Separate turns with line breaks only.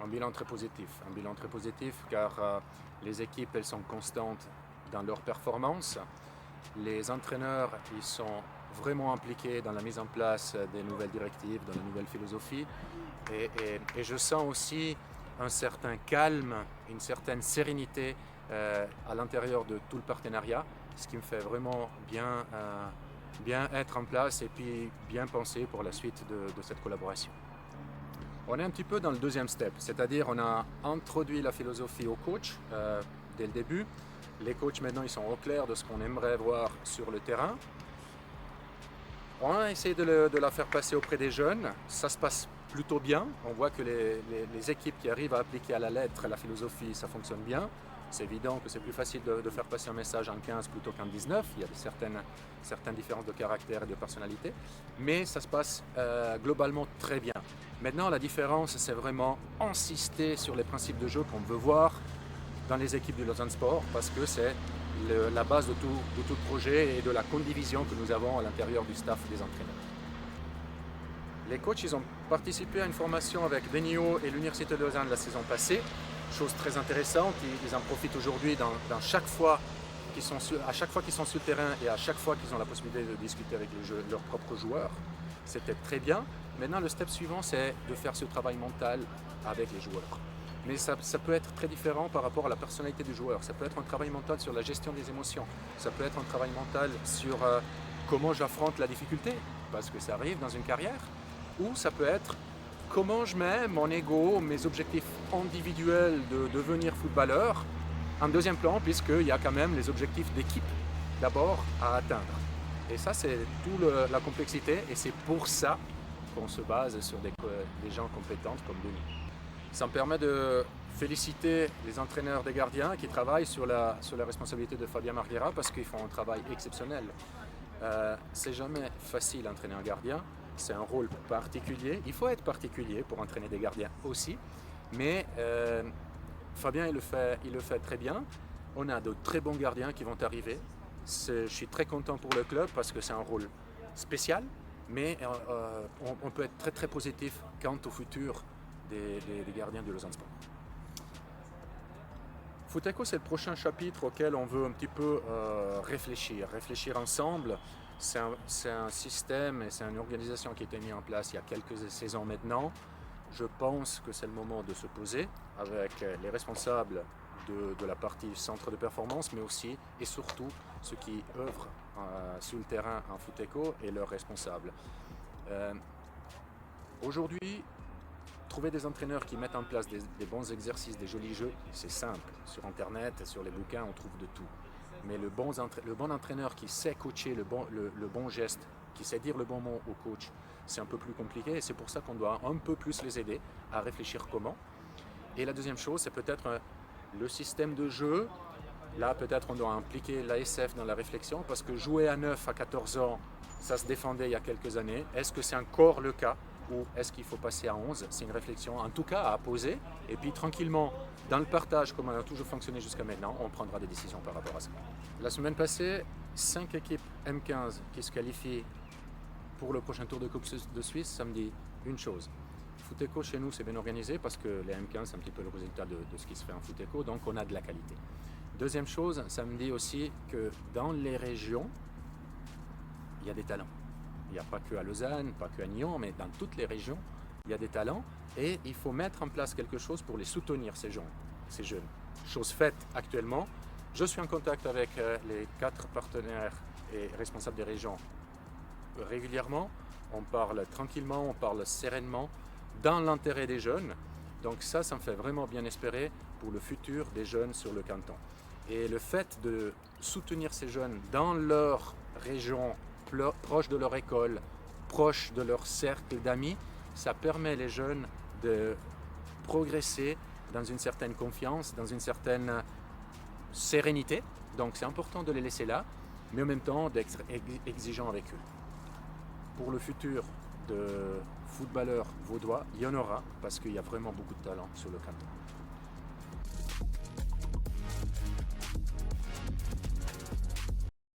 Un bilan très positif. Un bilan très positif car les équipes elles sont constantes dans leur performance. Les entraîneurs ils sont vraiment impliqués dans la mise en place des nouvelles directives, dans la nouvelle philosophie. Et je sens aussi un certain calme, une certaine sérénité à l'intérieur de tout le partenariat, ce qui me fait vraiment bien être en place et puis bien penser pour la suite de cette collaboration. On est un petit peu dans le deuxième step, c'est-à-dire on a introduit la philosophie aux coachs dès le début. Les coachs maintenant ils sont au clair de ce qu'on aimerait voir sur le terrain. On a essayé de la faire passer auprès des jeunes, ça se passe plutôt bien. On voit que les équipes qui arrivent à appliquer à la lettre la philosophie, ça fonctionne bien. C'est évident que c'est plus facile de faire passer un message en 15 plutôt qu'en 19. Il y a certaines différences de caractère et de personnalité, mais ça se passe globalement très bien. Maintenant, la différence, c'est vraiment insister sur les principes de jeu qu'on veut voir dans les équipes du Lausanne Sport, parce que c'est la base de tout projet et de la condivision que nous avons à l'intérieur du staff des entraîneurs. Les coachs ils ont participé à une formation avec Benio et l'Université de Lausanne la saison passée, chose très intéressante. Ils en profitent aujourd'hui à chaque fois qu'ils sont sur le terrain et à chaque fois qu'ils ont la possibilité de discuter avec leurs propres joueurs. C'était très bien. Maintenant, le step suivant, c'est de faire ce travail mental avec les joueurs. Mais ça peut être très différent par rapport à la personnalité du joueur. Ça peut être un travail mental sur la gestion des émotions. Ça peut être un travail mental sur comment j'affronte la difficulté, parce que ça arrive dans une carrière. Ou ça peut être comment je mets mon ego, mes objectifs individuels de devenir footballeur en deuxième plan, puisqu'il y a quand même les objectifs d'équipe d'abord à atteindre. Et ça, c'est toute la complexité, et c'est pour ça qu'on se base sur des gens compétents comme Denis. Ça me permet de féliciter les entraîneurs des gardiens qui travaillent sur la responsabilité de Fabien Marguera, parce qu'ils font un travail exceptionnel. C'est jamais facile d'entraîner un gardien, c'est un rôle particulier. Il faut être particulier pour entraîner des gardiens aussi, mais Fabien il le fait très bien. On a de très bons gardiens qui vont arriver. Je suis très content pour le club parce que c'est un rôle spécial, mais on peut être très très positif quant au futur des gardiens du Lausanne Sport. Foot-Eco, c'est le prochain chapitre auquel on veut un petit peu réfléchir ensemble. C'est un système et c'est une organisation qui a été mise en place il y a quelques saisons maintenant. Je pense que c'est le moment de se poser avec les responsables de la partie centre de performance, mais aussi et surtout ceux qui œuvrent sur le terrain en Foot-Eco et leurs responsables. Aujourd'hui, trouver des entraîneurs qui mettent en place des bons exercices, des jolis jeux, c'est simple. Sur Internet, sur les bouquins, on trouve de tout. Mais le bon entraîneur qui sait coacher le bon geste, qui sait dire le bon mot au coach, c'est un peu plus compliqué. Et c'est pour ça qu'on doit un peu plus les aider à réfléchir comment. Et la deuxième chose, c'est peut-être le système de jeu. Là, peut-être on doit impliquer l'ASF dans la réflexion, parce que jouer à 9 à 14 ans, ça se défendait il y a quelques années. Est-ce que c'est encore le cas ? Ou est-ce qu'il faut passer à 11 ? C'est une réflexion en tout cas à poser. Et puis tranquillement, dans le partage, comme on a toujours fonctionné jusqu'à maintenant, on prendra des décisions par rapport à ça. La semaine passée, 5 équipes M15 qui se qualifient pour le prochain tour de Coupe de Suisse, ça me dit une chose. Foot-Eco chez nous, c'est bien organisé parce que les M15, c'est un petit peu le résultat de ce qui se fait en Foot-Eco, donc on a de la qualité. Deuxième chose, ça me dit aussi que dans les régions, il y a des talents. Il n'y a pas que à Lausanne, pas que à Nyon, mais dans toutes les régions, il y a des talents et il faut mettre en place quelque chose pour les soutenir, ces jeunes. Chose faite actuellement. Je suis en contact avec les 4 partenaires et responsables des régions régulièrement. On parle tranquillement, on parle sereinement, dans l'intérêt des jeunes. Donc ça me fait vraiment bien espérer pour le futur des jeunes sur le canton. Et le fait de soutenir ces jeunes dans leur région, proche de leur école, proche de leur cercle d'amis, ça permet les jeunes de progresser dans une certaine confiance, dans une certaine sérénité. Donc c'est important de les laisser là, mais en même temps d'être exigeant avec eux. Pour le futur de footballeurs vaudois, il y en aura, parce qu'il y a vraiment beaucoup de talent sur le canton.